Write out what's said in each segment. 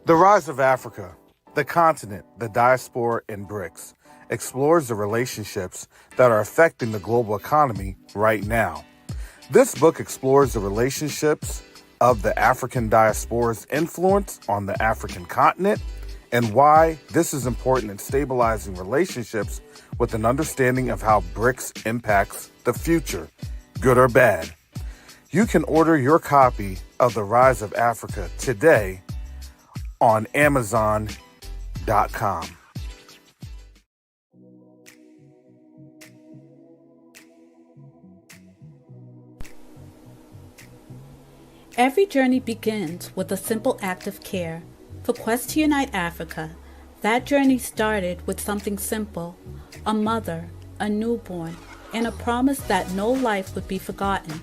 The Rise of Africa, the continent, the diaspora, and BRICS explores the relationships that are affecting the global economy right now. This book explores the relationships of the African diaspora's influence on the African continent and why this is important in stabilizing relationships with an understanding of how BRICS impacts the future, good or bad. You can order your copy of The Rise of Africa today on Amazon.com. Every journey begins with a simple act of care. For Quest to Unite Africa, that journey started with something simple: a mother, a newborn, and a promise that no life would be forgotten.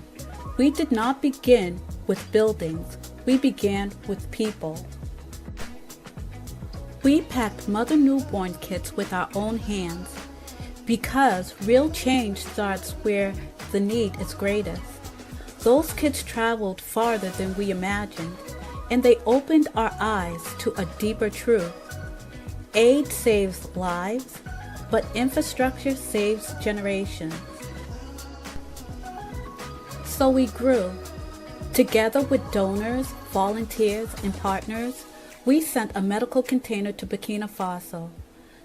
We did not begin with buildings, we began with people. We packed mother newborn kits with our own hands because real change starts where the need is greatest. Those kids traveled farther than we imagined, and they opened our eyes to a deeper truth. Aid saves lives, but infrastructure saves generations. So we grew. Together with donors, volunteers, and partners, we sent a medical container to Burkina Faso.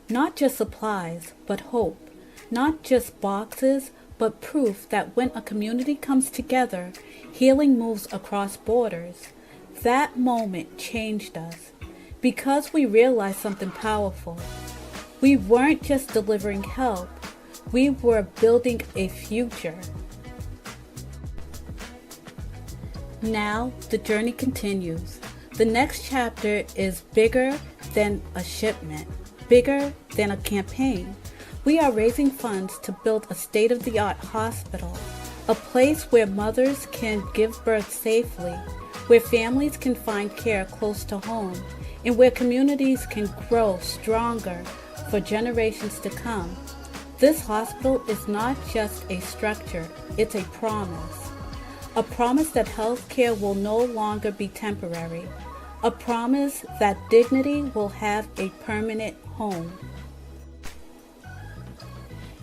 Not just supplies, but hope. Not just boxes, but proof that when a community comes together, healing moves across borders. That moment changed us because we realized something powerful. We weren't just delivering help, we were building a future. Now the journey continues. The next chapter is bigger than a shipment, bigger than a campaign. We are raising funds to build a state-of-the-art hospital, a place where mothers can give birth safely, where families can find care close to home, and where communities can grow stronger for generations to come. This hospital is not just a structure, it's a promise. A promise that healthcare will no longer be temporary. A promise that dignity will have a permanent home.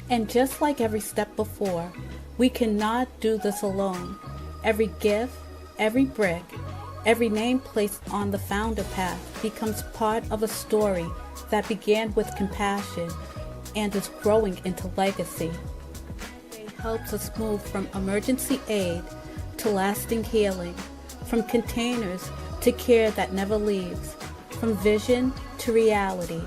And just like every step before, we cannot do this alone. Every gift, every brick, every name placed on the founder path becomes part of a story that began with compassion and is growing into legacy. It helps us move from emergency aid to lasting healing, from containers to care that never leaves, from vision to reality.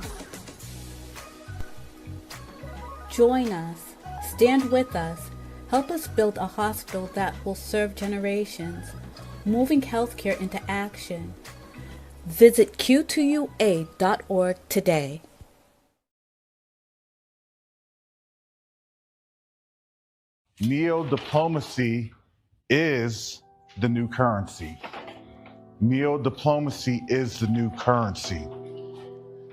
Join us, stand with us, help us build a hospital that will serve generations, moving healthcare into action. Visit q2ua.org today. Neo-diplomacy is the new currency. Neo-diplomacy is the new currency.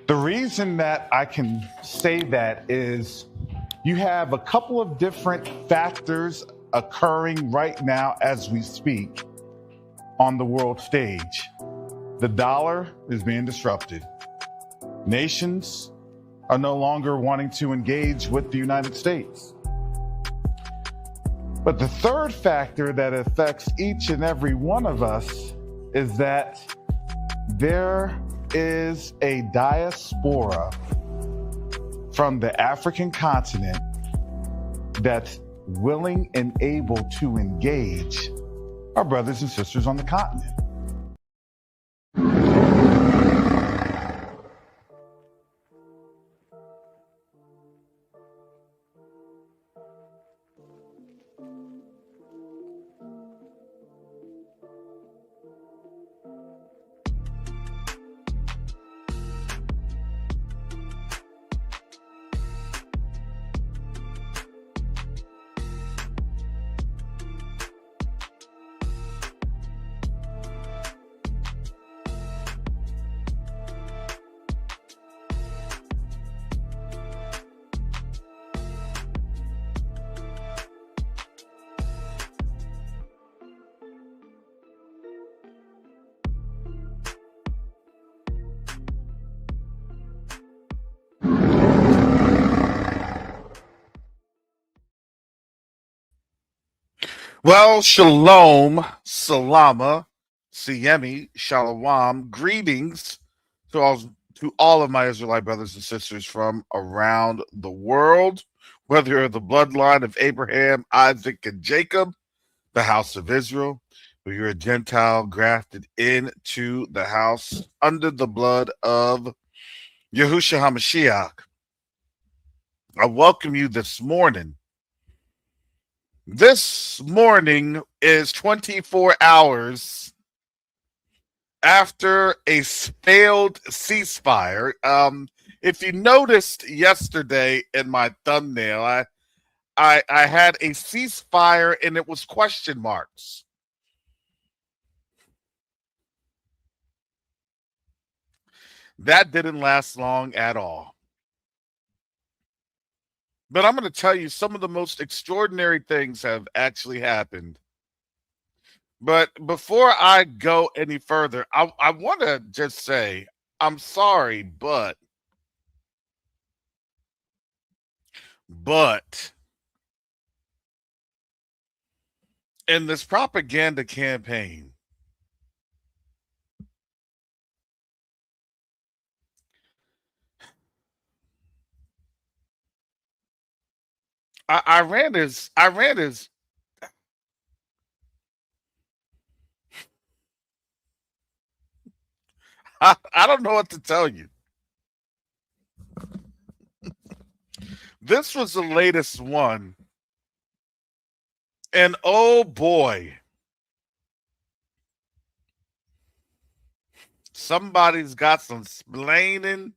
The reason that I can say that is you have a couple of different factors occurring right now as we speak on the world stage. The dollar is being disrupted. Nations are no longer wanting to engage with the United States. But the third factor that affects each and every one of us is that there is a diaspora from the African continent that's willing and able to engage our brothers and sisters on the continent. Well, shalom, salama, siyemi, shalom. Greetings to all of my Israelite brothers and sisters from around the world, whether you're the bloodline of Abraham, Isaac, and Jacob, the house of Israel, or you're a Gentile grafted into the house under the blood of Yahushua HaMashiach. I welcome you this morning. This morning is 24 hours after a failed ceasefire. If you noticed yesterday in my thumbnail, I had a ceasefire and it was question marks. That didn't last long at all. But I'm going to tell you some of the most extraordinary things have actually happened. But before I go any further, I want to just say I'm sorry, but in this propaganda campaign, Iran is I don't know what to tell you. This was the latest one. And oh boy, somebody's got some splaining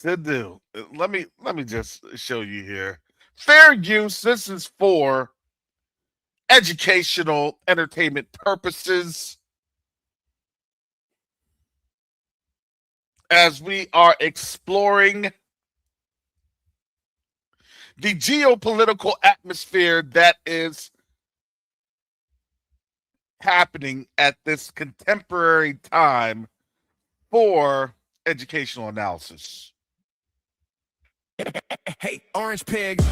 to do. Let me just show you here. Fair use. This is for educational entertainment purposes as we are exploring the geopolitical atmosphere that is happening at this contemporary time for educational analysis. Hey, Orange Pig,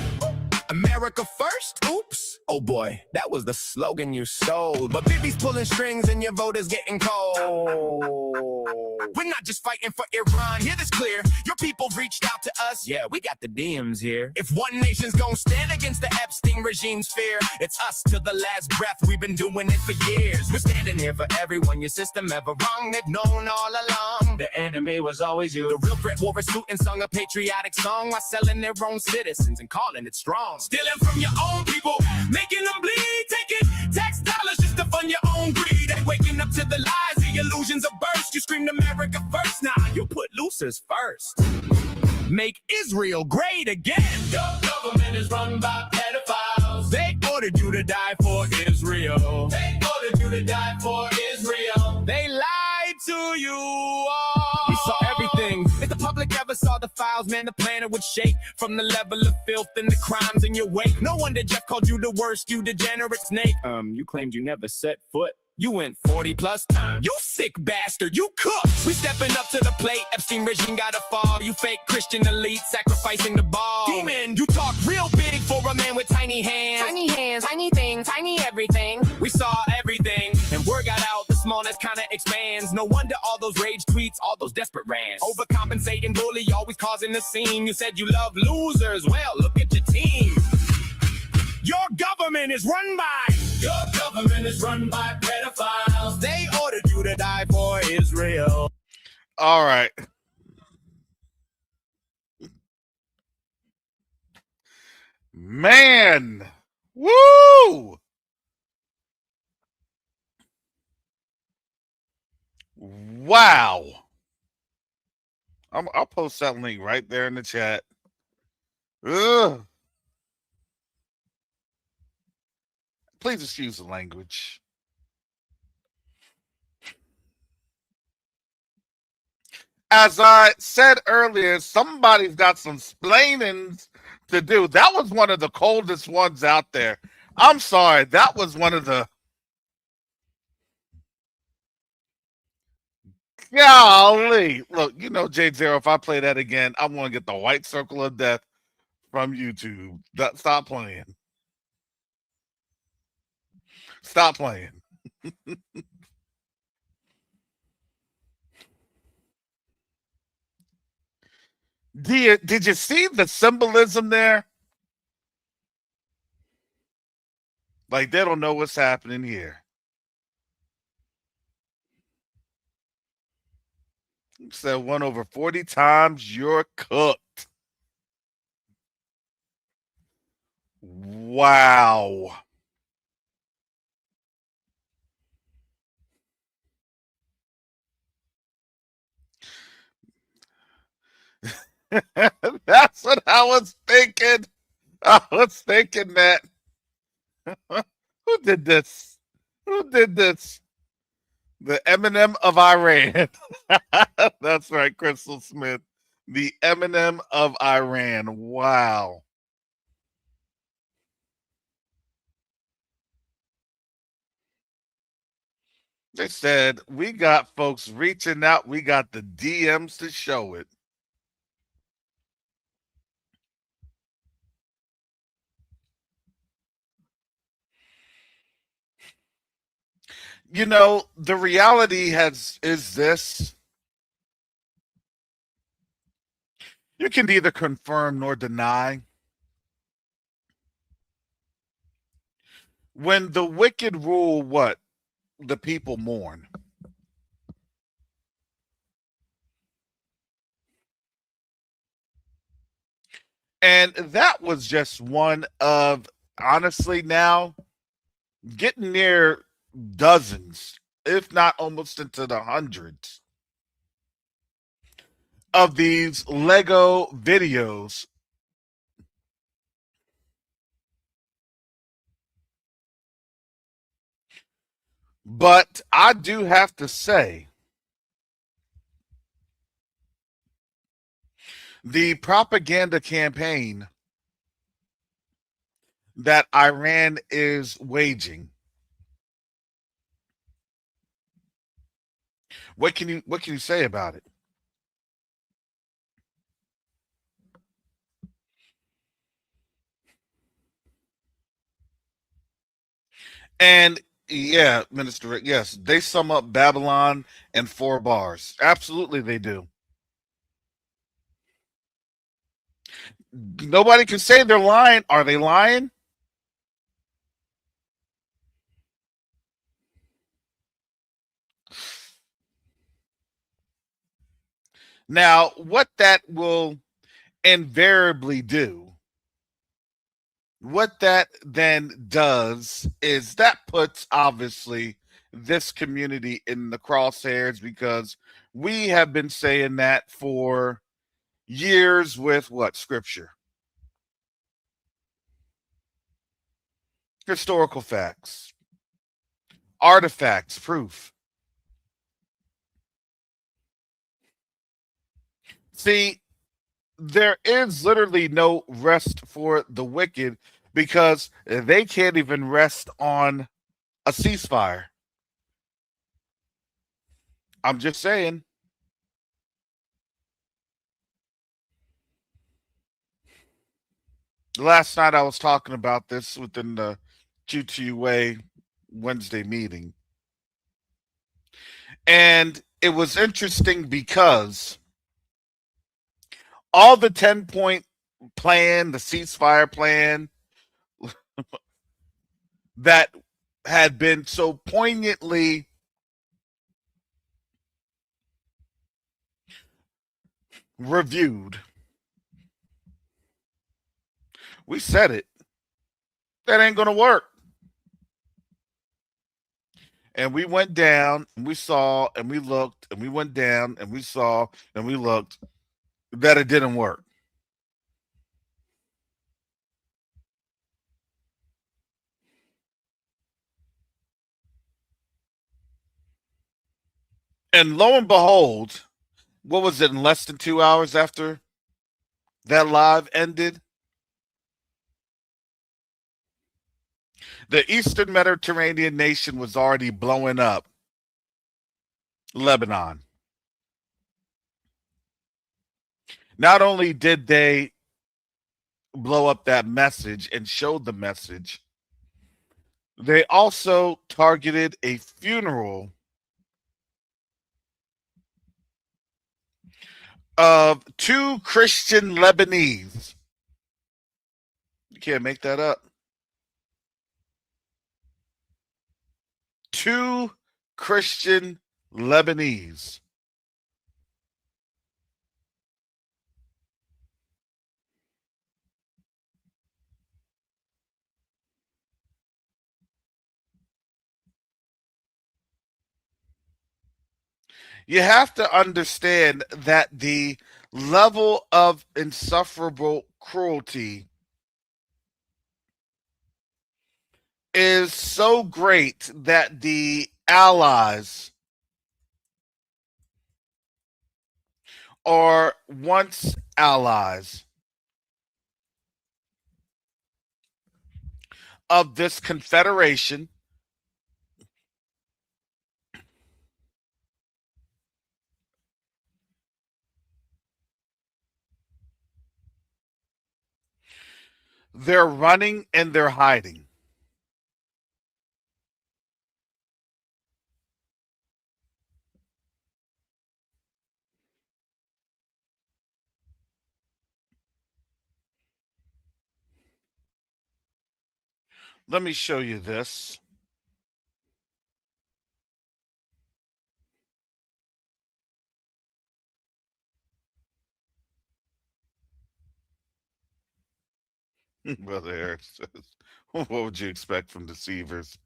America first? Oops. Oh boy, that was the slogan you sold. But Bibi's pulling strings and your vote is getting cold. We're not just fighting for Iran, hear this clear. Your people reached out to us. Yeah, we got the DMs here. If one nation's gonna stand against the Epstein regime's fear, it's us till the last breath. We've been doing it for years. We're standing here for everyone your system ever wrong. They've known all along the enemy was always you. The real threat wore a suit and sung a patriotic song while selling their own citizens and calling it strong. Stealing from your own people, making them bleed, taking tax dollars just to fund your own greed. And waking up to the lies, the illusions of burst. You screamed America first, now you put losers first. Make Israel great again. Your government is run by pedophiles. They ordered you to die for Israel. They ordered you to die for Israel. They lied to you all. We saw everything. If the public ever saw the files, man, the planet would shake from the level of filth and the crimes in your wake. No wonder Jeff called you the worst, you degenerate snake. You claimed you never set foot. You went 40 plus times. You sick bastard, you cooked. We stepping up to the plate. Epstein regime gotta fall. You fake Christian elite sacrificing the ball. Demon, you talk real big for a man with tiny hands. Tiny hands, tiny things, tiny everything. We saw everything, and word got out. The smallness kinda expands. No wonder all those rage tweets, all those desperate rants. Overcompensating bully, always causing a scene. You said you love losers. Well, look at your team. Your government is run by. Your government is run by pedophiles. They ordered you to die for Israel. All right. Man. Woo! Wow. I'll post that link right there in the chat. Ugh. Please excuse the language. As I said earlier, somebody's got some splainings to do. That was one of the coldest ones out there. I'm sorry. That was one of the... Golly. Look, you know, J0, if I play that again, I'm going to get the white circle of death from YouTube. Stop playing. Stop playing. Did you see the symbolism there? Like they don't know what's happening here. Said one over 40 times, you're cooked. Wow. That's what I was thinking. I was thinking that. Who did this? Who did this? The Eminem of Iran. That's right, Crystal Smith. The Eminem of Iran. Wow. They said, we got folks reaching out. We got the DMs to show it. You know, the reality is this. You can neither confirm nor deny. When the wicked rule, what? The people mourn. And that was just one of, honestly, now getting near dozens, if not almost into the hundreds, of these Lego videos. But I do have to say, the propaganda campaign that Iran is waging. What can you say about it? And yeah, Minister Rick, yes, they sum up Babylon in 4 bars. Absolutely they do. Nobody can say they're lying. Are they lying? Now, what that will invariably do, what that then does is that puts obviously this community in the crosshairs because we have been saying that for years with what? Scripture, historical facts, artifacts, proof. See, there is literally no rest for the wicked because they can't even rest on a ceasefire. I'm just saying. Last night I was talking about this within the QTUA Wednesday meeting. And it was interesting because all the 10-point plan, the ceasefire plan that had been so poignantly reviewed, we said it. That ain't going to work. And we went down and we saw and we looked and we went down and we saw and we looked that it didn't work. And lo and behold, what was it, in less than 2 hours after that live ended? The Eastern Mediterranean nation was already blowing up Lebanon. Not only did they blow up that message and showed the message, They also targeted a funeral of two Christian Lebanese. You can't make that up. Two Christian Lebanese. You have to understand that the level of insufferable cruelty is so great that the allies or once allies of this confederation they're running and they're hiding. Let me show you this. Well, there it says, what would you expect from deceivers?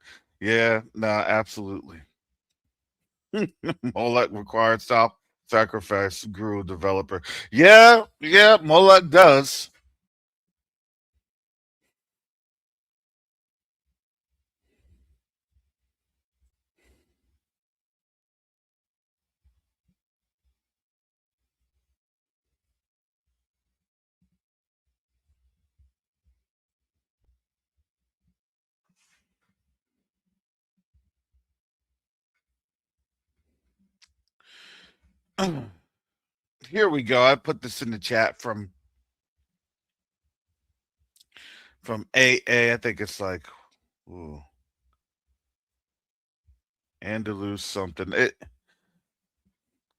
Yeah, no, absolutely. Molech required self sacrifice grew developer. Yeah, Molech does. Here we go. I put this in the chat from AA. I think it's like ooh, Andalus something. It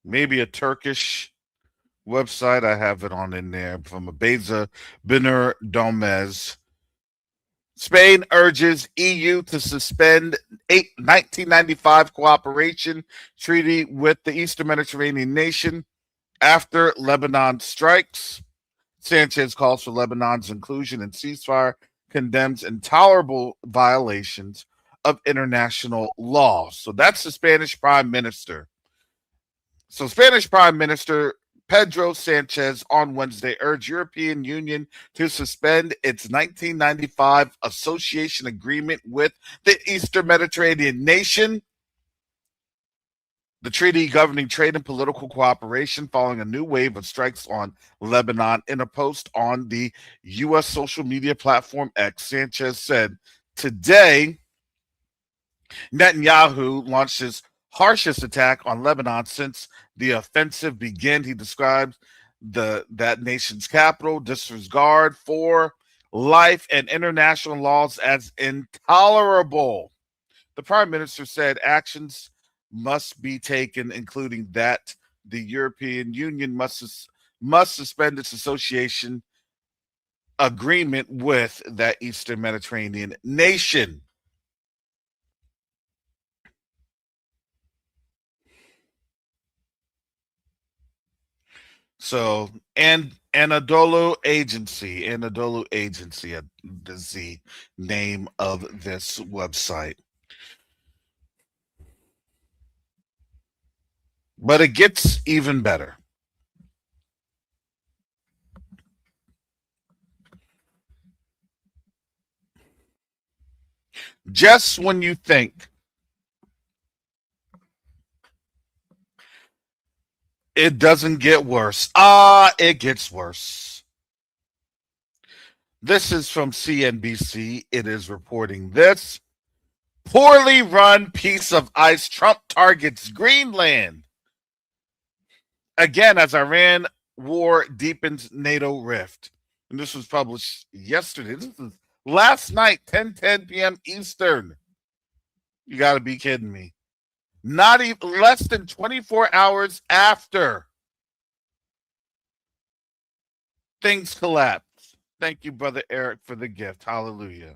maybe a Turkish website. I have it on in there from Abeza Biner Domez. Spain urges EU to suspend 1995 cooperation treaty with the Eastern Mediterranean nation after Lebanon strikes. Sanchez calls for Lebanon's inclusion in ceasefire, condemns intolerable violations of international law. So that's the Spanish Prime Minister. So Spanish Prime Minister Pedro Sanchez on Wednesday urged European Union to suspend its 1995 association agreement with the Eastern Mediterranean nation, the treaty governing trade and political cooperation, following a new wave of strikes on Lebanon. In a post on the U.S. social media platform X, Sanchez said, "Today, Netanyahu launched his harshest attack on Lebanon since the offensive began." He described that nation's capital disregard for life and international laws as intolerable. The prime minister said actions must be taken, including that the European Union must suspend its association agreement with that Eastern Mediterranean nation. So, and Anadolu Agency is the name of this website. But it gets even better. Just when you think it doesn't get worse, it gets worse. This is from CNBC. It is reporting this. Poorly run piece of ice, Trump targets Greenland. Again, as Iran war deepens NATO rift. And this was published yesterday. This is last night, 10 p.m. Eastern. You got to be kidding me. Not even less than 24 hours after things collapsed. Thank you, Brother Eric, for the gift. Hallelujah.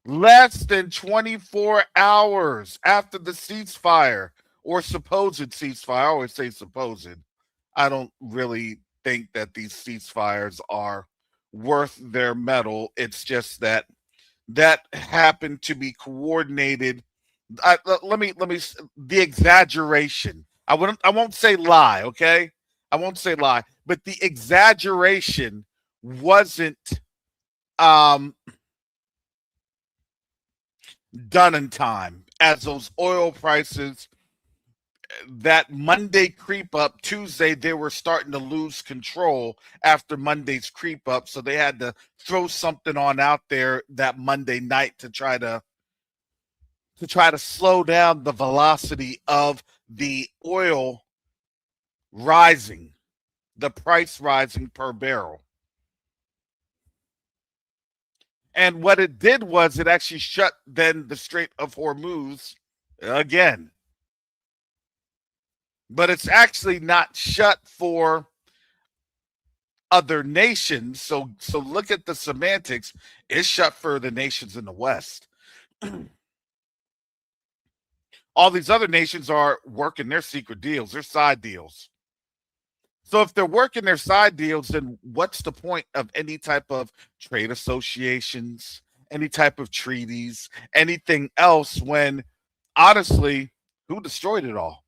Less than 24 hours after the ceasefire or supposed ceasefire. I always say supposed. I don't really think that these ceasefires are worth their medal. It's just that happened to be coordinated. Let me the exaggeration. I won't say lie, okay? I won't say lie, but the exaggeration wasn't um done in time, as those oil prices, that Monday creep up, Tuesday they were starting to lose control after Monday's creep up, so they had to throw something on out there that Monday night to try to slow down the velocity of the oil rising, the price rising per barrel. And what it did was it actually shut then the Strait of Hormuz again. But it's actually not shut for other nations. So look at the semantics. It's shut for the nations in the West. All these other nations are working their secret deals, their side deals. So if they're working their side deals, then what's the point of any type of trade associations, any type of treaties, anything else when, honestly, who destroyed it all?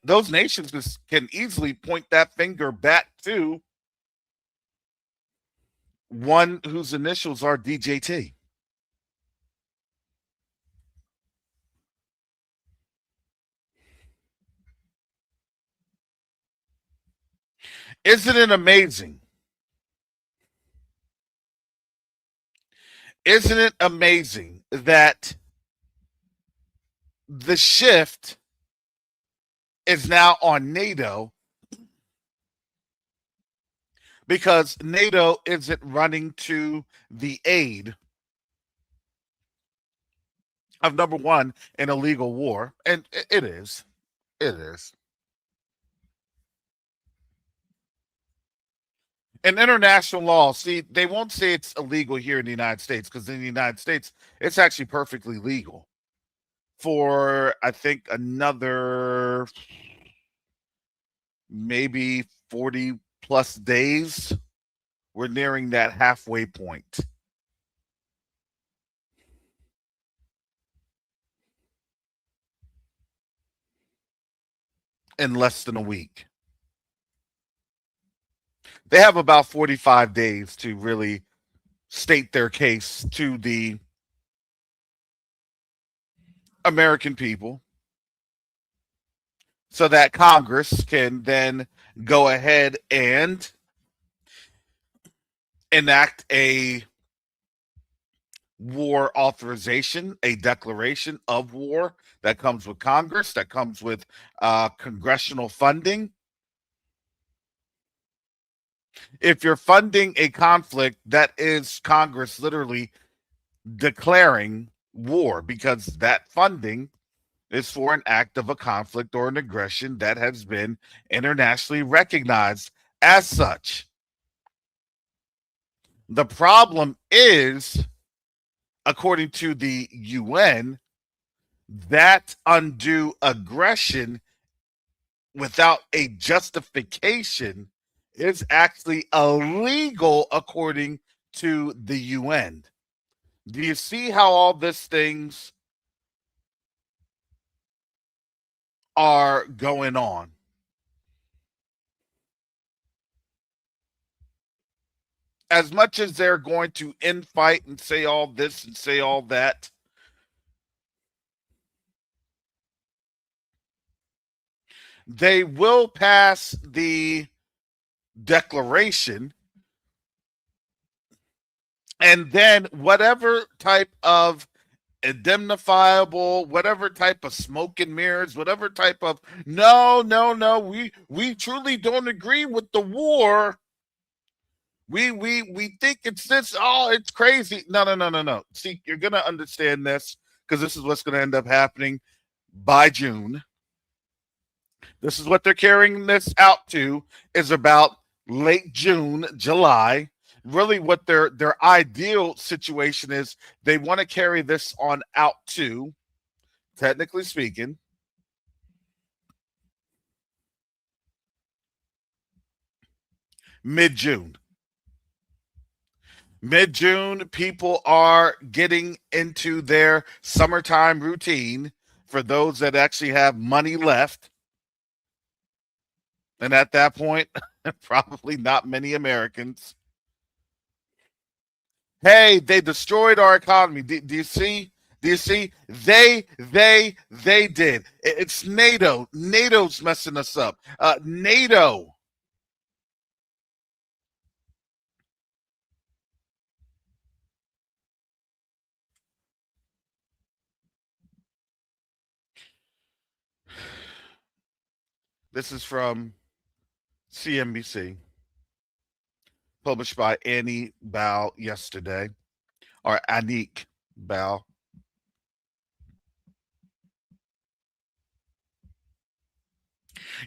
Those nations can easily point that finger back to one whose initials are DJT. Isn't it amazing? Isn't it amazing that the shift is now on NATO, because NATO isn't running to the aid of, number one, an illegal war. And it is. It is. In international law, see, they won't say it's illegal here in the United States, because in the United States, it's actually perfectly legal for, I think, another maybe 40 plus days. We're nearing that halfway point. In less than a week. They have about 45 days to really state their case to the American people, so that Congress can then go ahead and enact a war authorization, a declaration of war that comes with Congress, that comes with congressional funding. If you're funding a conflict, that is Congress literally declaring war, because that funding is for an act of a conflict or an aggression that has been internationally recognized as such. The problem is, according to the UN, that undue aggression without a justification is actually illegal according to the UN. Do you see how all these things are going on? As much as they're going to infight and say all this and say all that, they will pass the declaration, and then whatever type of indemnifiable, whatever type of smoke and mirrors, whatever type of no, we truly don't agree with the war, We think it's this. Oh, it's crazy. No, no, no, no, no. See, you're gonna understand this because this is what's gonna end up happening by June. This is what they're carrying this out to is about late June, July. Really, what their ideal situation is, they want to carry this on out to, technically speaking, mid June. Mid June, people are getting into their summertime routine for those that actually have money left. And at that point, probably not many Americans. Hey, they destroyed our economy. Do you see? Do you see? They did. It's NATO. NATO's messing us up. NATO. This is from CNBC, published by Annie Bao yesterday, or Anik Bao.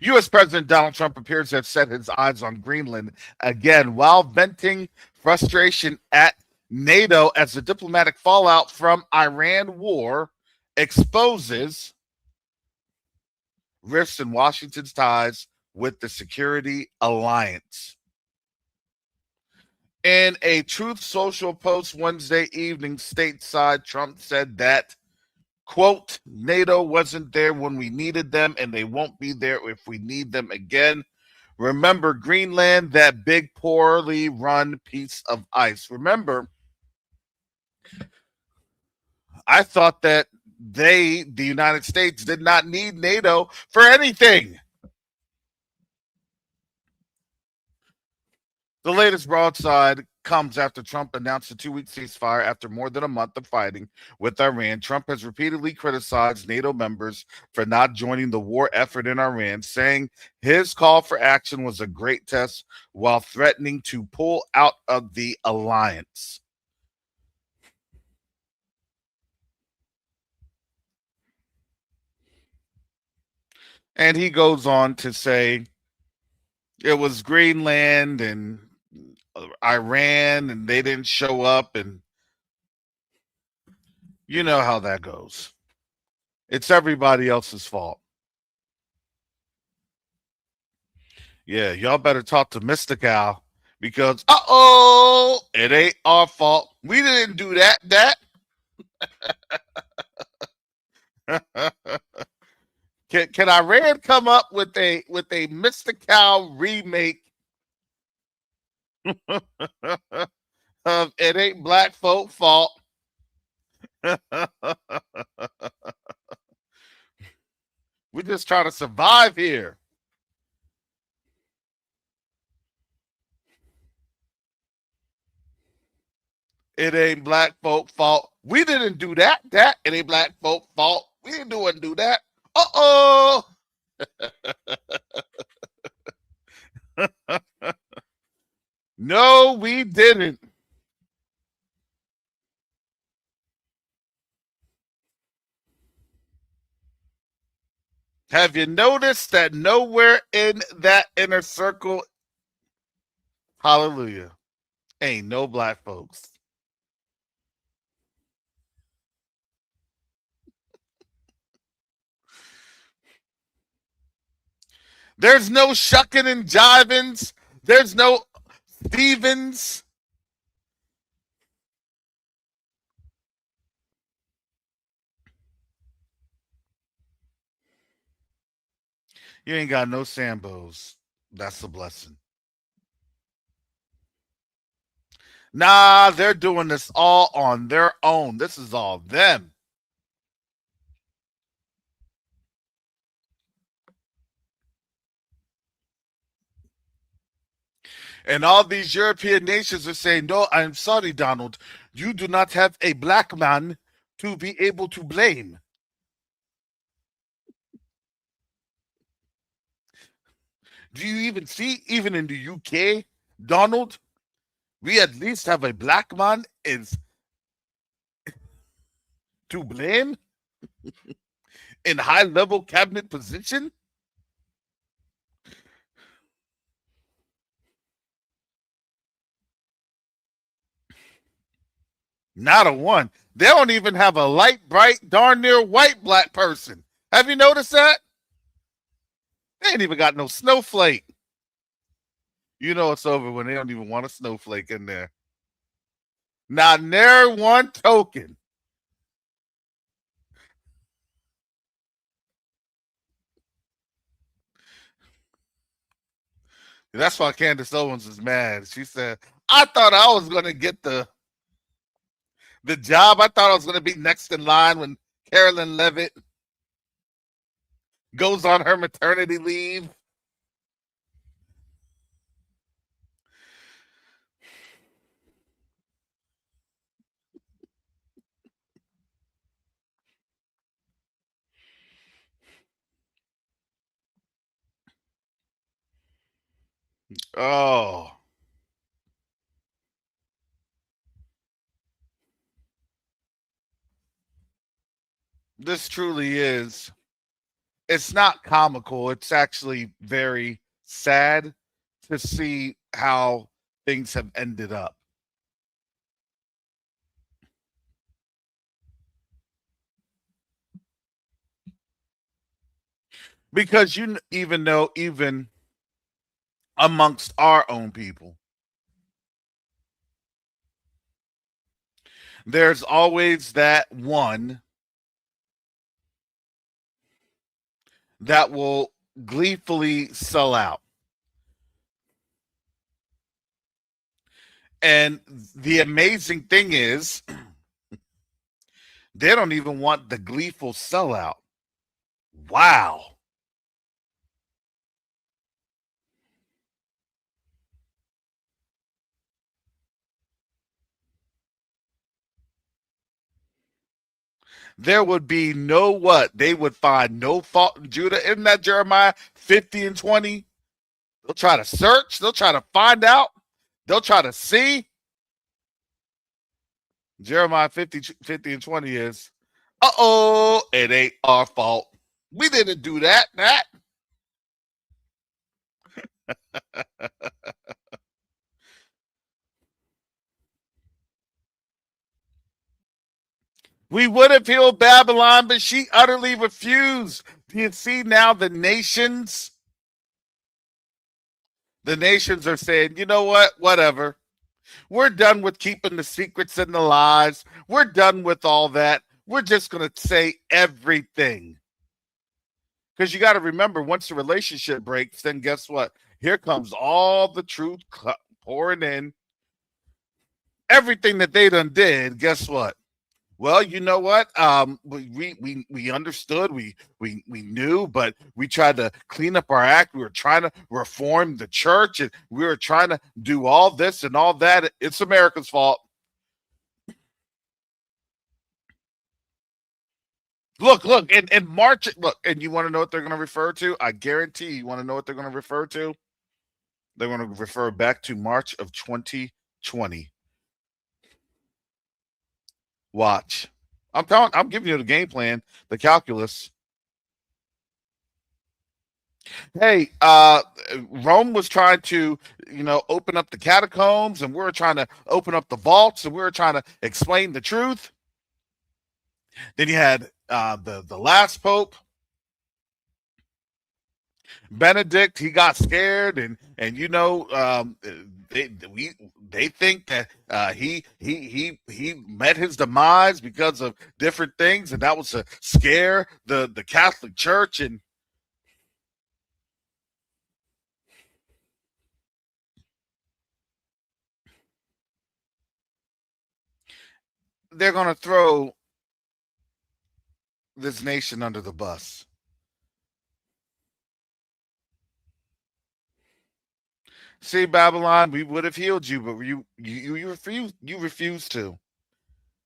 U.S. President Donald Trump appears to have set his eyes on Greenland again while venting frustration at NATO as the diplomatic fallout from Iran war exposes rifts in Washington's ties with the security alliance. In a Truth Social post Wednesday evening stateside, Trump said that, quote, NATO wasn't there when we needed them, and they won't be there if we need them again. Remember Greenland, that big, poorly run piece of ice. Remember, I thought that the United States, did not need NATO for anything. The latest broadside comes after Trump announced a 2-week ceasefire after more than a month of fighting with Iran. Trump has repeatedly criticized NATO members for not joining the war effort in Iran, saying his call for action was a great test while threatening to pull out of the alliance. And he goes on to say it was Greenland and Iran and they didn't show up, and you know how that goes. It's everybody else's fault. Yeah, y'all better talk to Mr. Cal because it ain't our fault. We didn't do that. Can Iran come up with a Mr. Cal remake of It Ain't Black Folk Fault? We're just trying to survive here. It ain't black folk fault. We didn't do that. It ain't black folk fault. We didn't do that. No, we didn't. Have you noticed that nowhere in that inner circle, hallelujah, ain't no black folks? There's no shucking and jivings. There's no Stevens. You ain't got no Sambos. That's a blessing. Nah, they're doing this all on their own. This is all them. And all these European nations are saying, no, I'm sorry, Donald. You do not have a black man to be able to blame. Do you even see, even in the UK, Donald, We at least have a black man is to blame in high level cabinet position. Not a one. They don't even have a light, bright, darn near white black person. Have you noticed that? They ain't even got no snowflake. You know it's over when they don't even want a snowflake in there. Not near one token. That's why Candace Owens is mad. She said, I thought I was gonna get the job. I thought I was gonna be next in line when Carolyn Levitt goes on her maternity leave. Oh, this truly is. It's not comical. It's actually very sad to see how things have ended up. Because you even know, even amongst our own people, there's always that one that will gleefully sell out. And the amazing thing is, they don't even want the gleeful sellout. Wow. There would be no what? They would find no fault in Judah. Isn't that Jeremiah 50 and 20? They'll try to search. They'll try to find out. They'll try to see. Jeremiah 50 and 20 is, uh-oh, it ain't our fault. We didn't do that. We would have healed Babylon, but she utterly refused. Do you see now the nations? The nations are saying, you know what? Whatever. We're done with keeping the secrets and the lies. We're done with all that. We're just going to say everything. Because you got to remember, once the relationship breaks, then guess what? Here comes all the truth pouring in. Everything that they done did, guess what? Well, you know what? We understood, we knew, but we tried to clean up our act. We were trying to reform the church, and we were trying to do all this and all that. It's America's fault. Look, and March. Look, and you want to know what they're going to refer to? I guarantee you want to know what they're going to refer to. They're going to refer back to March of 2020. Watch. I'm giving you the game plan, the calculus. Hey, Rome was trying to, open up the catacombs, and we were trying to open up the vaults, and we were trying to explain the truth. Then you had the last pope, Benedict. He got scared, and they think that he met his demise because of different things, and that was to scare the Catholic Church. And they're going to throw this nation under the bus. See, Babylon, we would have healed you, but you refused. You refused to.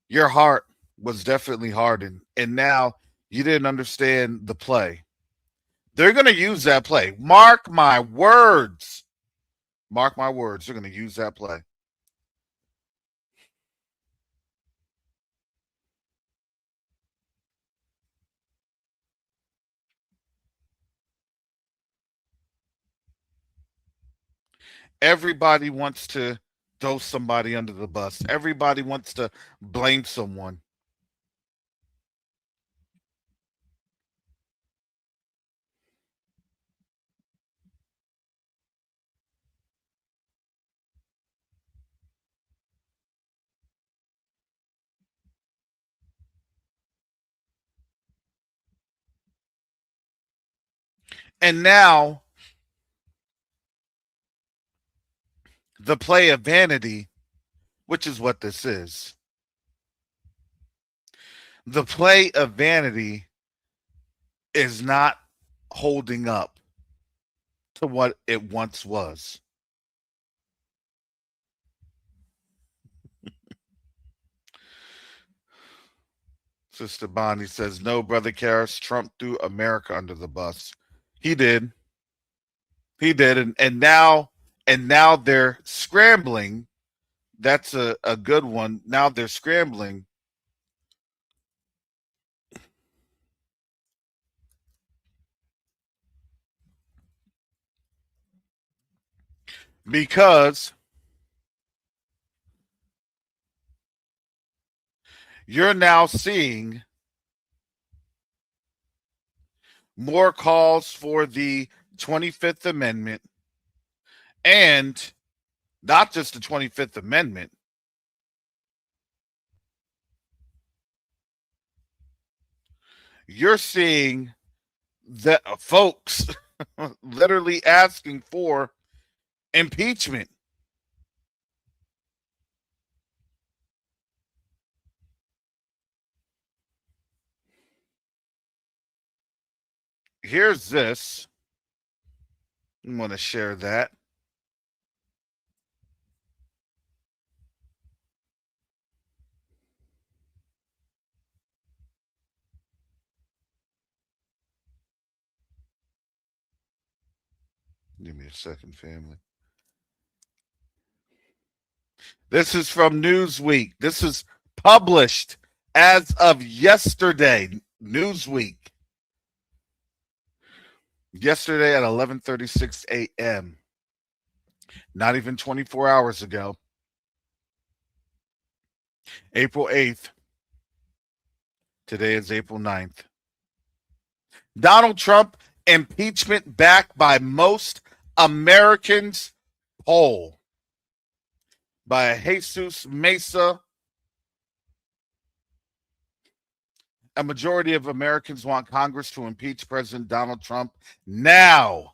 Your heart was definitely hardened, and now you didn't understand the play. They're going to use that play. Mark my words. Mark my words. They're going to use that play. Everybody wants to throw somebody under the bus. Everybody wants to blame someone. And now the play of vanity, which is what this is. The play of vanity is not holding up to what it once was. Sister Bonnie says, no, Brother Karras, Trump threw America under the bus. He did. He did. And now they're scrambling. That's a good one. Now they're scrambling because you're now seeing more calls for the 25th Amendment, and not just the 25th Amendment. You're seeing that folks literally asking for impeachment. Here's this. I want to share that. Give me a second, family. This is from Newsweek. This is published as of yesterday. Newsweek. Yesterday at 11:36 a.m. Not even 24 hours ago. April 8th. Today is April 9th. Donald Trump impeachment backed by most Americans poll by Jesus Mesa. A majority of Americans want Congress to impeach President Donald Trump now,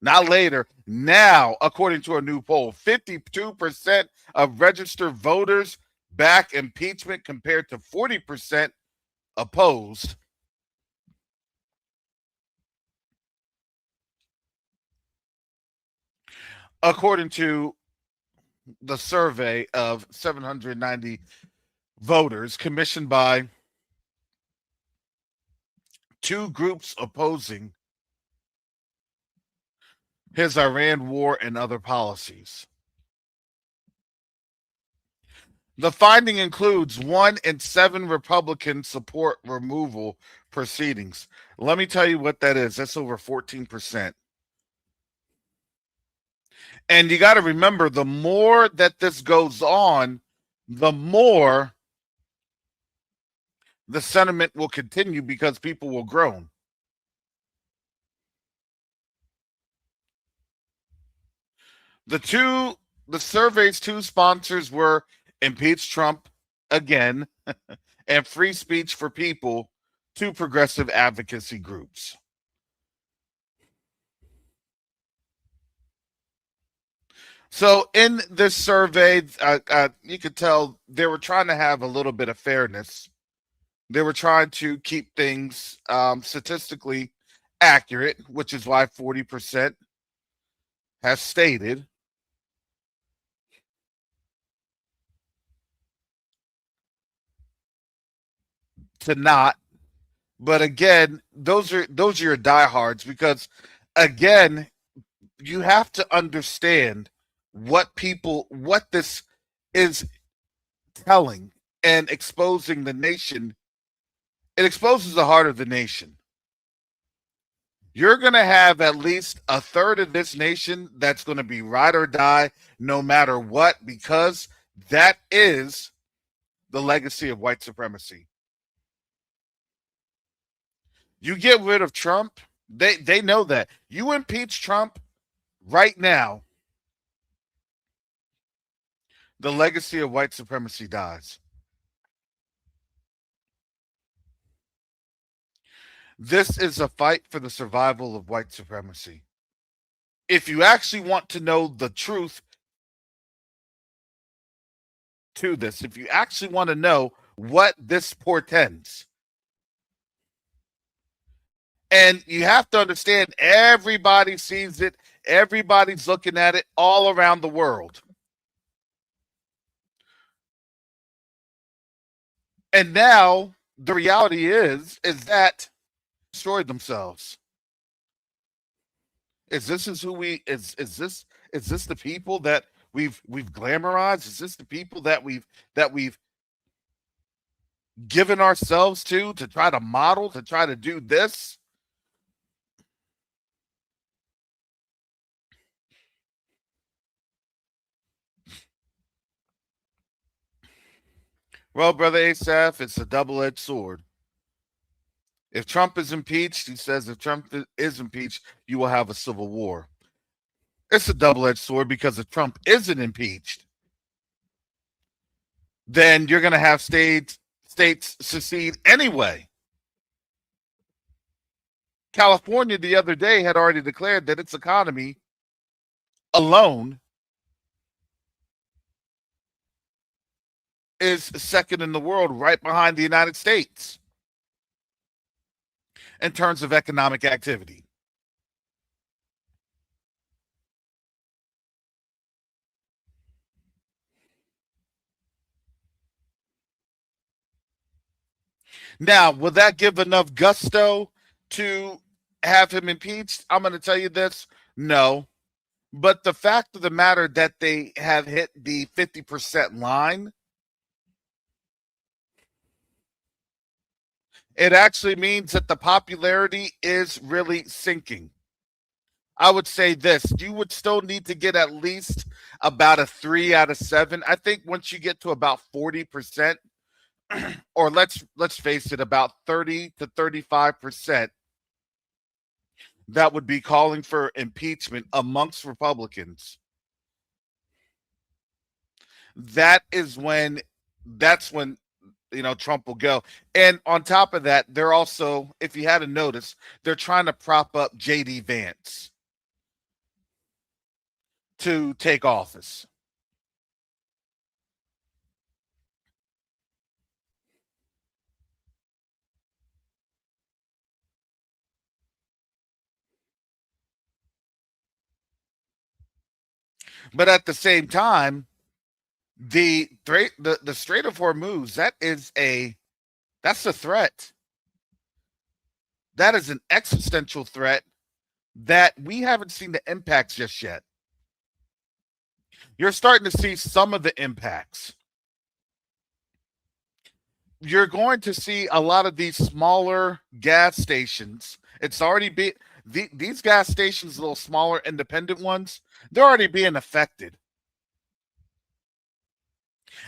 not later, now, according to a new poll. 52% of registered voters back impeachment compared to 40% opposed. According to the survey of 790 voters commissioned by two groups opposing his Iran war and other policies. The finding includes 1 in 7 Republicans support removal proceedings. Let me tell you what that is. That's over 14%. And you got to remember, the more that this goes on, the more the sentiment will continue because people will groan. The survey's two sponsors were Impeach Trump again and Free Speech for People, two progressive advocacy groups. So in this survey, you could tell they were trying to have a little bit of fairness. They were trying to keep things statistically accurate, which is why 40% has stated to not. But again, those are your diehards, because again, you have to understand what this is telling and exposing the nation. It exposes the heart of the nation. you're going to have at least a third of this nation that's going to be ride or die no matter what, because that is the legacy of white supremacy. You get rid of Trump, they know that. You impeach Trump right now, the legacy of white supremacy dies. This is a fight for the survival of white supremacy. If you actually want to know the truth to this, if you actually want to know what this portends, and you have to understand, everybody sees it, everybody's looking at it all around the world. And now the reality is that destroyed themselves. Is this the people that we've glamorized? Is this the people that we've given ourselves to try to model, to try to do this? Well, brother Asaph, it's a double-edged sword. If Trump is impeached, he says, if Trump is impeached, you will have a civil war. It's a double-edged sword, because if Trump isn't impeached, then you're going to have states secede anyway. California the other day had already declared that its economy alone is second in the world, right behind the United States in terms of economic activity. Now, will that give enough gusto to have him impeached? I'm going to tell you this. No. But the fact of the matter that they have hit the 50% line, it actually means that the popularity is really sinking. I would say this: you would still need to get at least about a 3 out of 7. I think once you get to about 40%, or let's face it, about 30 to 35%, that would be calling for impeachment amongst Republicans. That's when Trump will go. And on top of that, they're also, if you hadn't noticed, they're trying to prop up JD Vance to take office. But at the same time, the Strait of Hormuz, that's a threat. That is an existential threat that we haven't seen the impacts just yet. You're starting to see some of the impacts. You're going to see a lot of these smaller gas stations. It's already been these gas stations, little smaller independent ones, they're already being affected.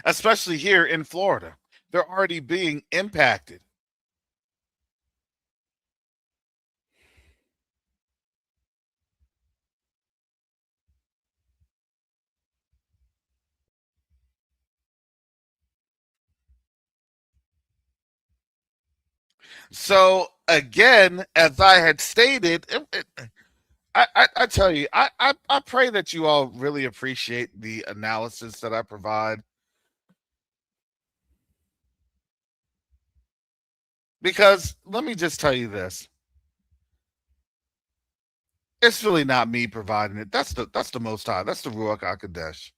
Especially here in Florida, they're already being impacted. So again, as I had stated, I tell you, I pray that you all really appreciate the analysis that I provide, because let me just tell you this: it's really not me providing it. That's the Most High. That's the Ruach HaKodesh.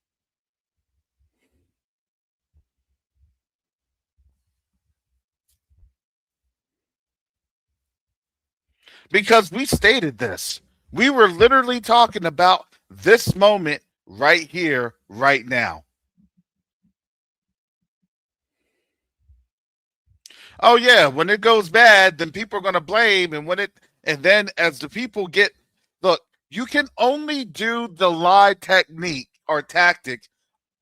Because we stated this. We were literally talking about this moment right here, right now. Oh yeah, when it goes bad, then people are going to blame, and when And then as the people get, look, you can only do the lie technique or tactic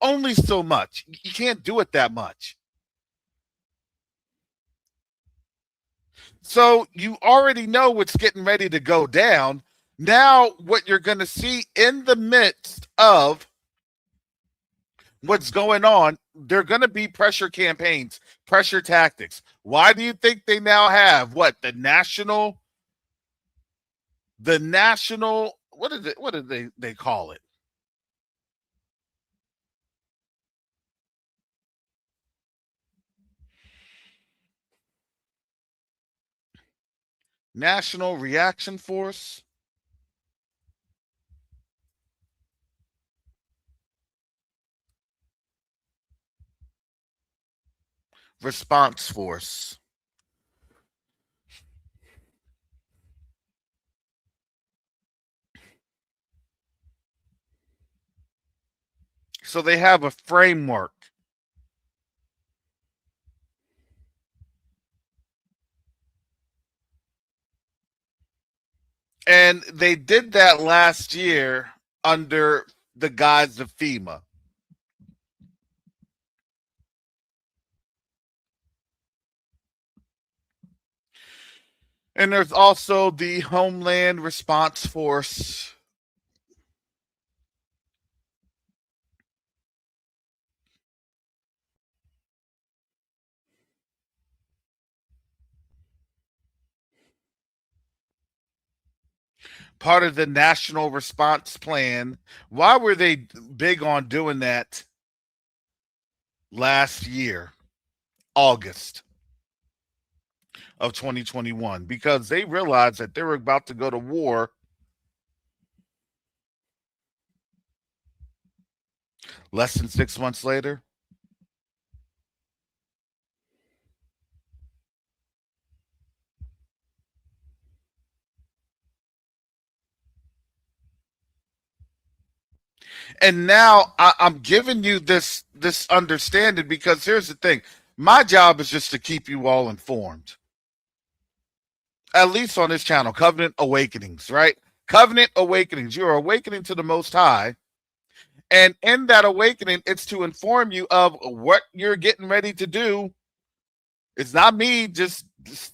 only so much. You can't do it that much. So you already know what's getting ready to go down. Now, what you're going to see in the midst of what's going on, they're going to be pressure campaigns, pressure tactics. Why do you think they now have what the national, what did they call it? National Reaction Force? Response Force. So they have a framework. And they did that last year under the guise of FEMA. And there's also the Homeland Response Force. Part of the National Response Plan. Why were they big on doing that last year, August of 2021? Because they realized that they were about to go to war less than 6 months later. And now I'm giving you this understanding because here's the thing. My job is just to keep you all informed. At least on this channel, Covenant Awakenings, right? Covenant Awakenings. You are awakening to the Most High. And in that awakening, it's to inform you of what you're getting ready to do. It's not me just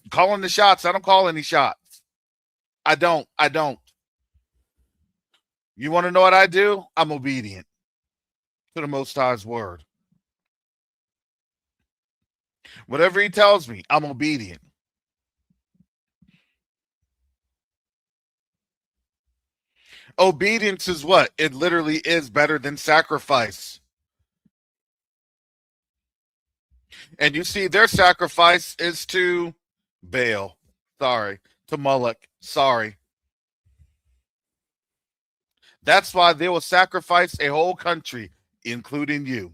calling the shots. I don't call any shots. I don't. You want to know what I do? I'm obedient to the Most High's word. Whatever he tells me, I'm obedient. Obedience is what? It literally is better than sacrifice. And you see, their sacrifice is to Baal. Sorry. To Moloch. Sorry. That's why they will sacrifice a whole country, including you.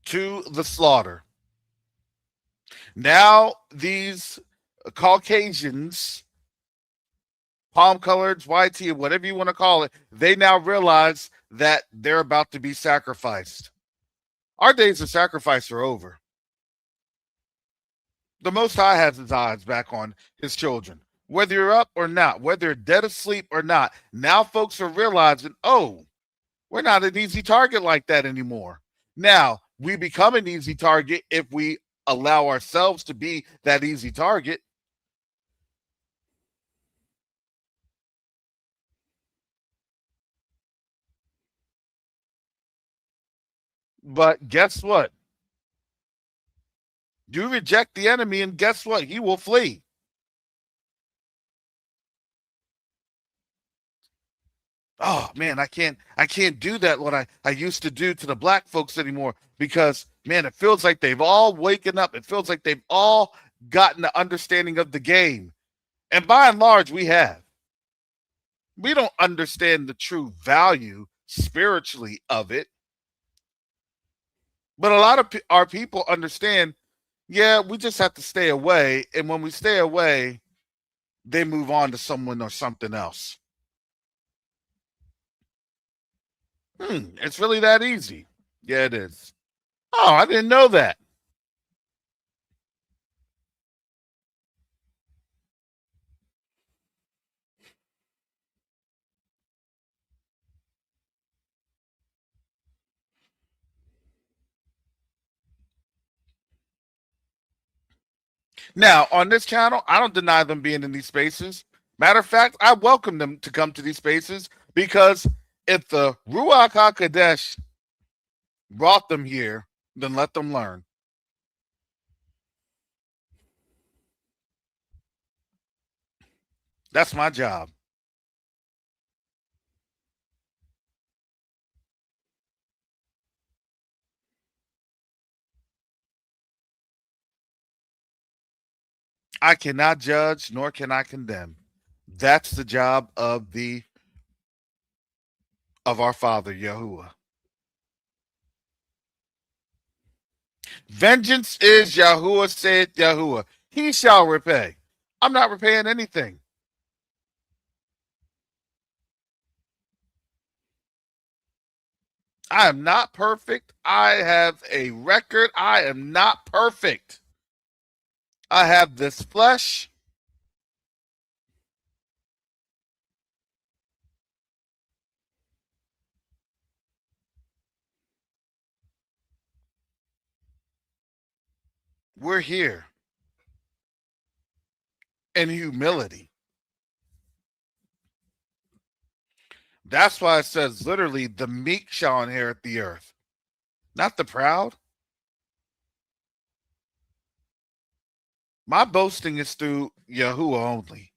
To the slaughter. Now, these Caucasians, palm colored, white tea, whatever you want to call it, they now realize that they're about to be sacrificed. Our days of sacrifice are over. The Most High has his eyes back on his children. Whether you're up or not, whether you're dead asleep or not, now folks are realizing, oh, we're not an easy target like that anymore. Now, we become an easy target if we allow ourselves to be that easy target. But guess what? You reject the enemy, and guess what? He will flee. Oh man, I can't do that what I used to do to the black folks anymore because man, it feels like they've all waken up. It feels like they've all gotten the understanding of the game. And by and large, we have. We don't understand the true value spiritually of it. But a lot of our people understand, yeah, we just have to stay away. And when we stay away, they move on to someone or something else. It's really that easy. Yeah, it is. Oh, I didn't know that. Now, on this channel, I don't deny them being in these spaces. Matter of fact, I welcome them to come to these spaces because if the Ruach HaKodesh brought them here, then let them learn. That's my job. I cannot judge, nor can I condemn. That's the job of our Father Yahuwah. Vengeance is Yahuwah, saith Yahuwah. He shall repay. I'm not repaying anything. I am not perfect. I have a record. I am not perfect. I have this flesh. We're here in humility. That's why it says literally the meek shall inherit the earth, not the proud. My boasting is through Yahuwah only.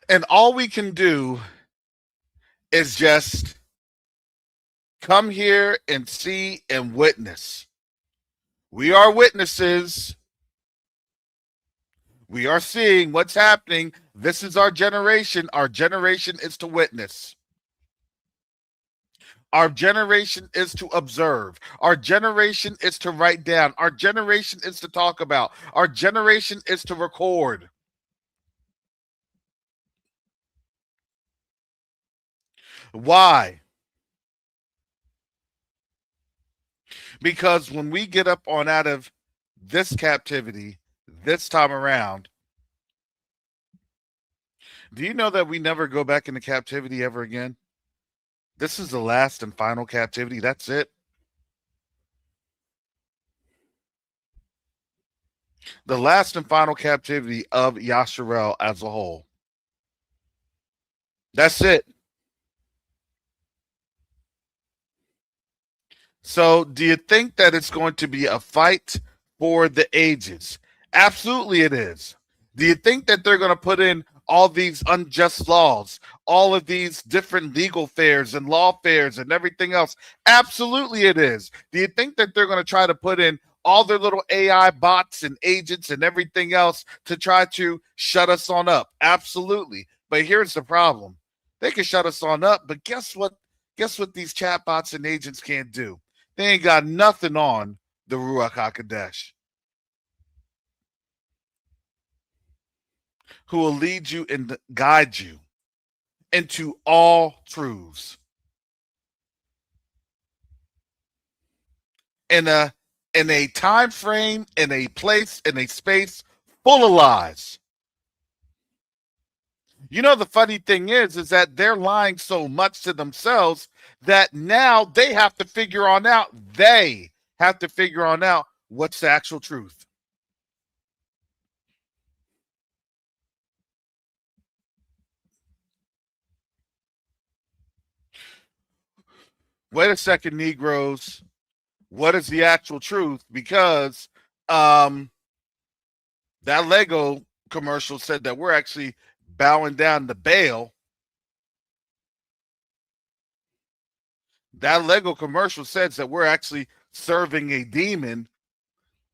And all we can do is just come here and see and witness. We are witnesses. We are seeing what's happening. This is our generation. Our generation is to witness. Our generation is to observe. Our generation is to write down. Our generation is to talk about. Our generation is to record. Why? Because when we get up on out of this captivity this time around, do you know that we never go back into captivity ever again? This is the last and final captivity. That's it. The last and final captivity of Yasharel as a whole. That's it. So do you think that it's going to be a fight for the ages? Absolutely it is. Do you think that they're going to put in all these unjust laws, all of these different legal fairs and law fairs and everything else? Absolutely it is. Do you think that they're going to try to put in all their little AI bots and agents and everything else to try to shut us on up? Absolutely. But here's the problem. They can shut us on up, but guess what? Guess what these chatbots and agents can't do? They ain't got nothing on the Ruach HaKodesh, who will lead you and guide you into all truths in a time frame, in a place, in a space full of lies. You know, the funny thing is that they're lying so much to themselves that now they have to figure on out. They have to figure on out what's the actual truth. Wait a second, Negroes. What is the actual truth? Because that Lego commercial said that we're actually bowing down to Baal. That Lego commercial says that we're actually serving a demon.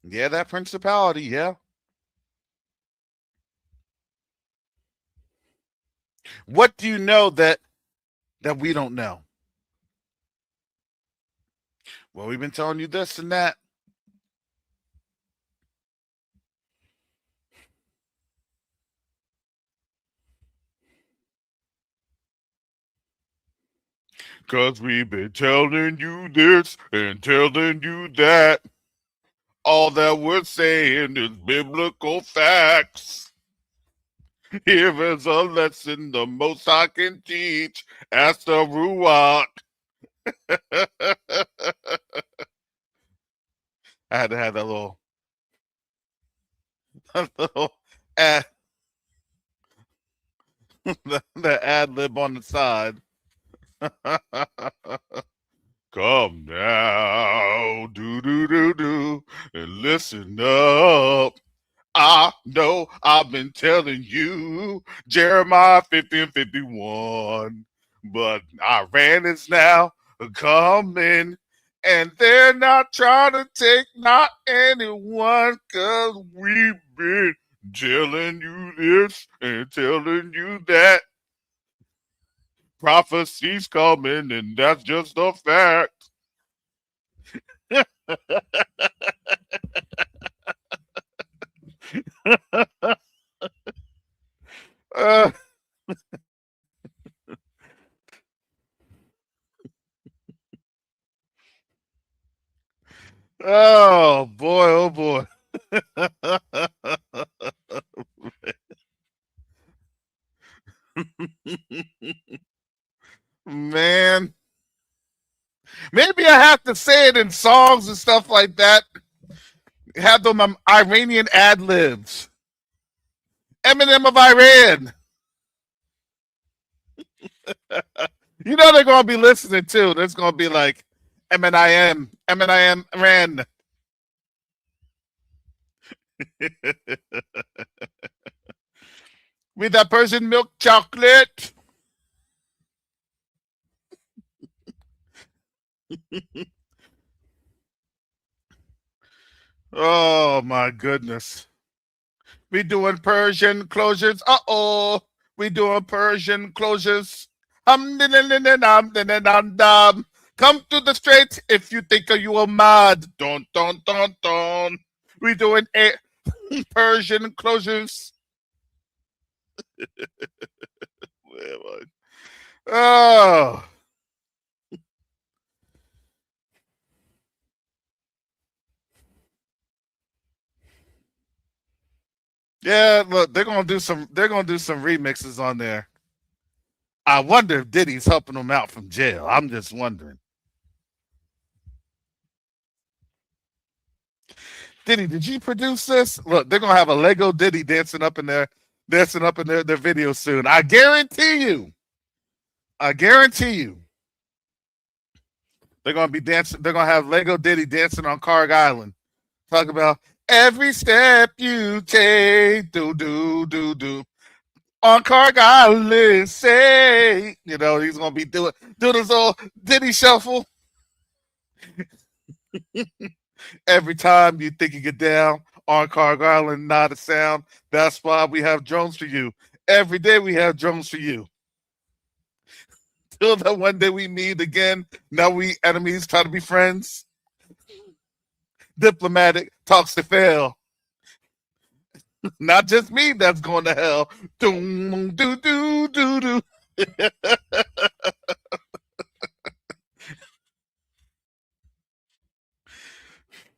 Yeah, that principality, yeah. What do you know that we don't know? Well, we've been telling you this and that. Because we've been telling you this and telling you that. All that we're saying is biblical facts. Here is a lesson the Most High can teach. Ask the Ruach. I had to have that little, little ad, the ad lib on the side. Come now, do do do do, and listen up. I know I've been telling you Jeremiah 50 and 51, but Iran is now coming, and they're not trying to take not anyone, cause we've been telling you this and telling you that. Prophecy's coming, and that's just a fact. uh, oh boy, oh boy. Man, maybe I have to say it in songs and stuff like that. Have them Iranian ad libs. Eminem of Iran. You know they're gonna be listening too. There's gonna be like Eminem Ran. With that Persian milk chocolate. Oh my goodness. We doing Persian closures. Uh-oh. We doing Persian closures. Come to the streets if you think you are mad. Don't. We doing Persian closures. Oh. Yeah, look, they're gonna do some remixes on there. I wonder if Diddy's helping them out from jail. I'm just wondering. Diddy, did you produce this? Look, they're gonna have a Lego Diddy dancing up in their video soon. I guarantee you. They're gonna be dancing. They're gonna have Lego Diddy dancing on Carg Island. Talk about every step you take, do on Carg Island. Say, you know, he's gonna be doing his little Diddy shuffle. Every time you think you get down on Carg Island, not a sound. That's why we have drones for you. Every day we have drones for you. Till the one day we meet again. Now we enemies try to be friends. Diplomatic talks to fail. Not just me that's going to hell. Doom, do, do, do, do.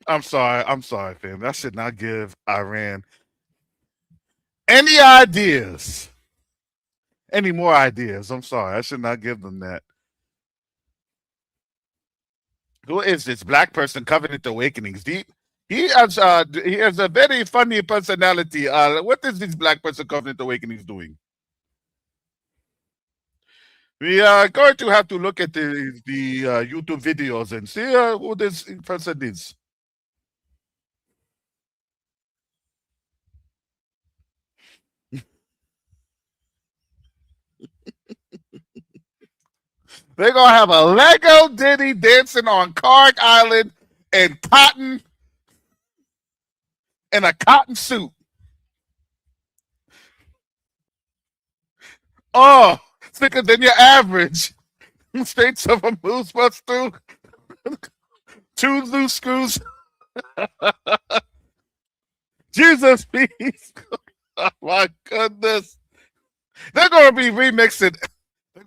I'm sorry, fam. I should not give Iran any ideas. Any more ideas. I'm sorry. I should not give them that. Who is this black person? Covenant Awakenings. He has a very funny personality. What is this black person Covenant Awakenings doing? We are going to have to look at the YouTube videos and see who this person is. They're gonna have a Lego Diddy dancing on Carg Island in a cotton suit. Oh, thicker than your average. Straight of a moose bust through. Two loose screws. Jesus, peace. Oh my goodness. They're gonna be remixing. They're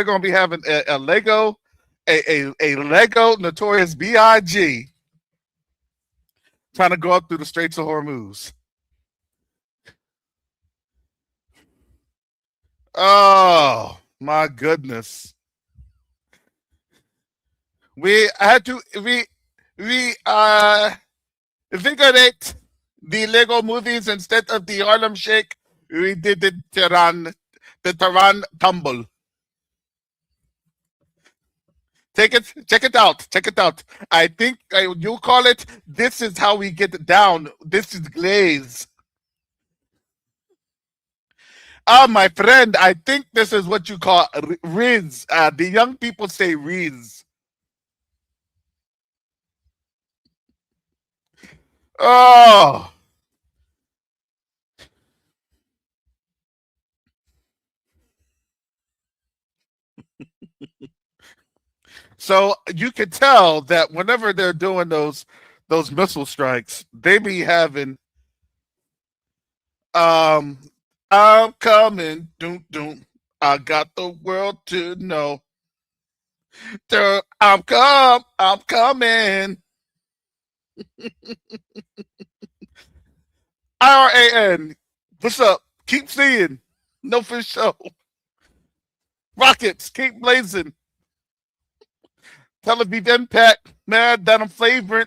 gonna be having a Lego, a Lego Notorious B.I.G. trying to go up through the Straits of Hormuz. Oh my goodness. We had to we invigorate the Lego movies instead of the Harlem Shake. We did the Tehran tumble. Check it out, check it out. I think you call it. This is how we get down. This is glaze. Ah, my friend, I think this is what you call Riz. The young people say Riz. Oh, so you can tell that whenever they're doing those missile strikes, they be having um I'm coming, doom doom. I got the world to know. I'm coming. IRAN. What's up? Keep seeing. No fish show. Rockets, keep blazing. Tel Aviv Impact, mad that I'm flavoring.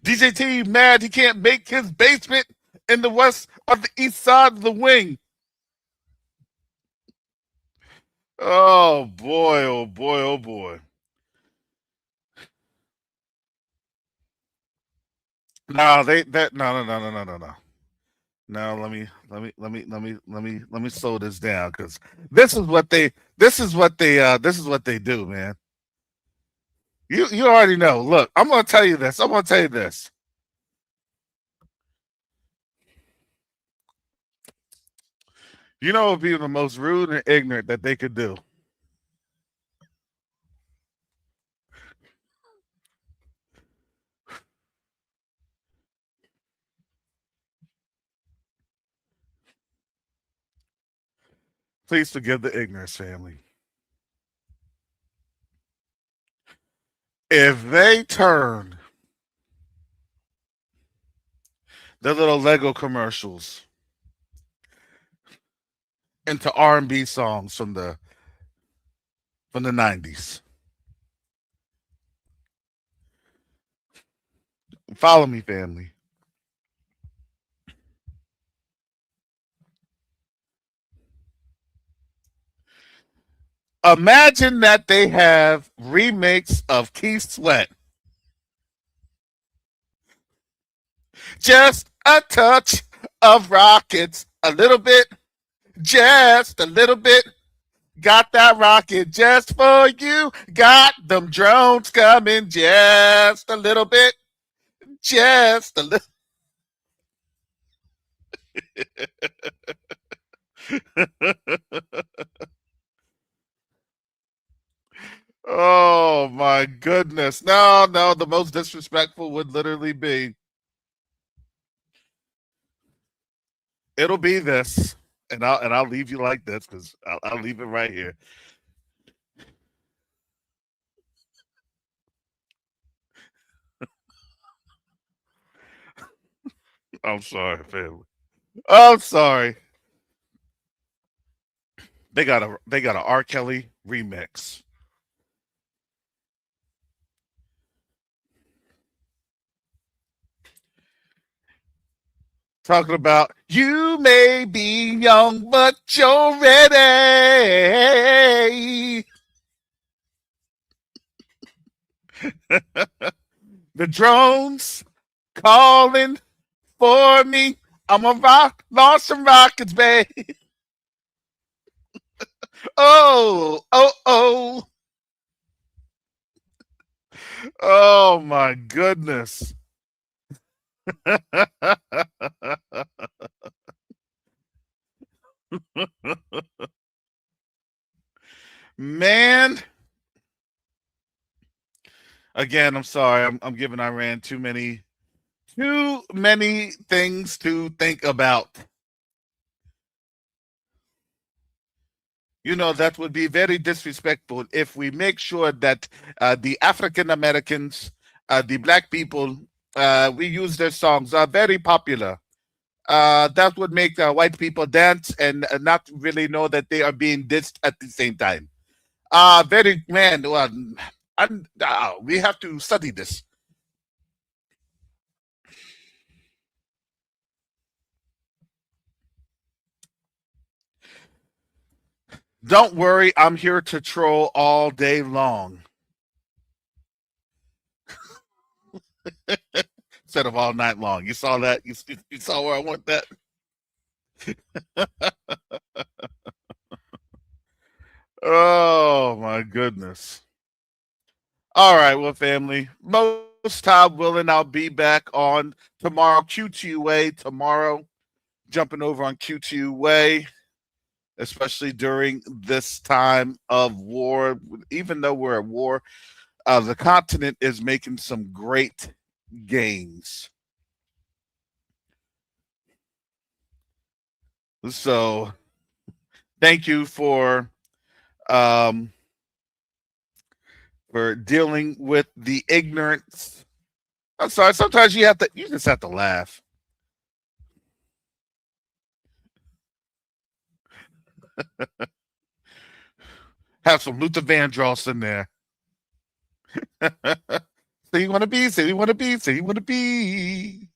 DJT mad he can't make his basement in the west or the east side of the wing. Oh boy, oh boy, oh boy. No, no. Now let me slow this down because this is what they do, man. You already know. Look, I'm gonna tell you this. I'm gonna tell you this. You know what would be the most rude and ignorant that they could do? Please forgive the ignorance, family. If they turn their little Lego commercials into R&B songs from the 90s. Follow me, family. Imagine that they have remakes of Keith Sweat. Just a touch of rockets, a little bit, just a little bit. Got that rocket just for you. Got them drones coming just a little bit, just a little. Oh my goodness. No, the most disrespectful would literally be it'll be this. And I'll leave you like this because I'll leave it right here. I'm sorry, family. I'm sorry. They got a R. Kelly remix. Talking about you may be young, but you're ready. The drones calling for me. I'm a launch some rockets, babe. Oh. Oh my goodness. Man. Again, I'm sorry. I'm giving Iran too many things to think about. You know, that would be very disrespectful if we make sure that the African Americans, the black people, we use their songs are very popular That would make white people dance and not really know that they are being dissed at the same time. Very man. Well, we have to study this. Don't worry, I'm here to troll all day long. Instead of all night long. You saw that? You saw where I want that? Oh my goodness. All right, well, family. Most time willing, I'll be back on tomorrow. Q2A tomorrow. Jumping over on Q2A, especially during this time of war. Even though we're at war, the continent is making some great gains. So thank you for dealing with the ignorance. I'm sorry, sometimes you just have to laugh. Have some Luther Vandross in there. Say you want to be, say you want to be, say you want to be.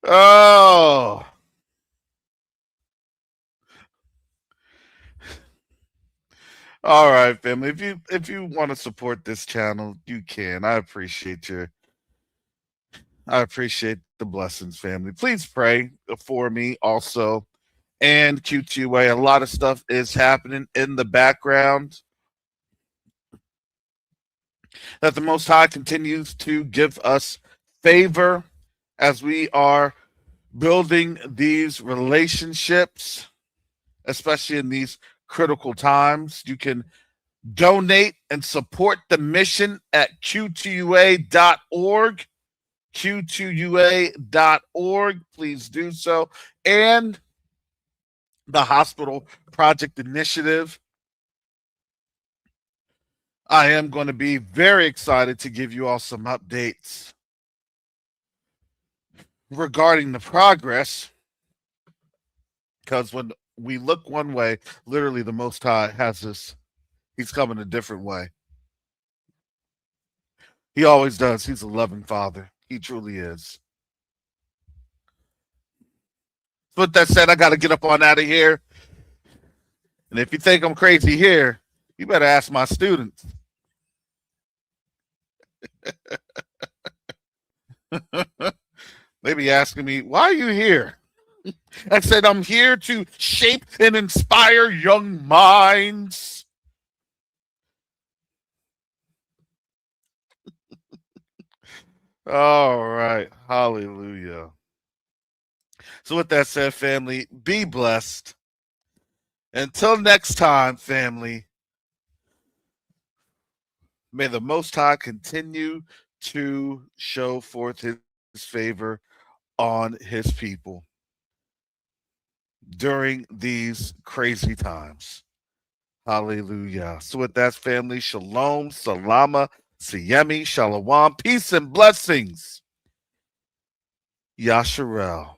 Oh. All right, family. If you want to support this channel, you can. I appreciate the blessings, family. Please pray for me also. And Q2A, a lot of stuff is happening in the background. That the Most High continues to give us favor as we are building these relationships, especially in these critical times. You can donate and support the mission at q2ua.org. q2ua.org. Please do so. And the Hospital Project Initiative. I am going to be very excited to give you all some updates regarding the progress, because when we look one way, literally the Most High has this. He's coming a different way. He always does. He's a loving Father. He truly is. With that said, I got to get up on out of here. And if you think I'm crazy here, you better ask my students. They be asking me, why are you here? I said, I'm here to shape and inspire young minds. All right. Hallelujah. So with that said, family, be blessed. Until next time, family, may the Most High continue to show forth his favor on his people during these crazy times. Hallelujah. So with that, family, shalom, salama, siyemi, shalom, peace and blessings. Yasharel.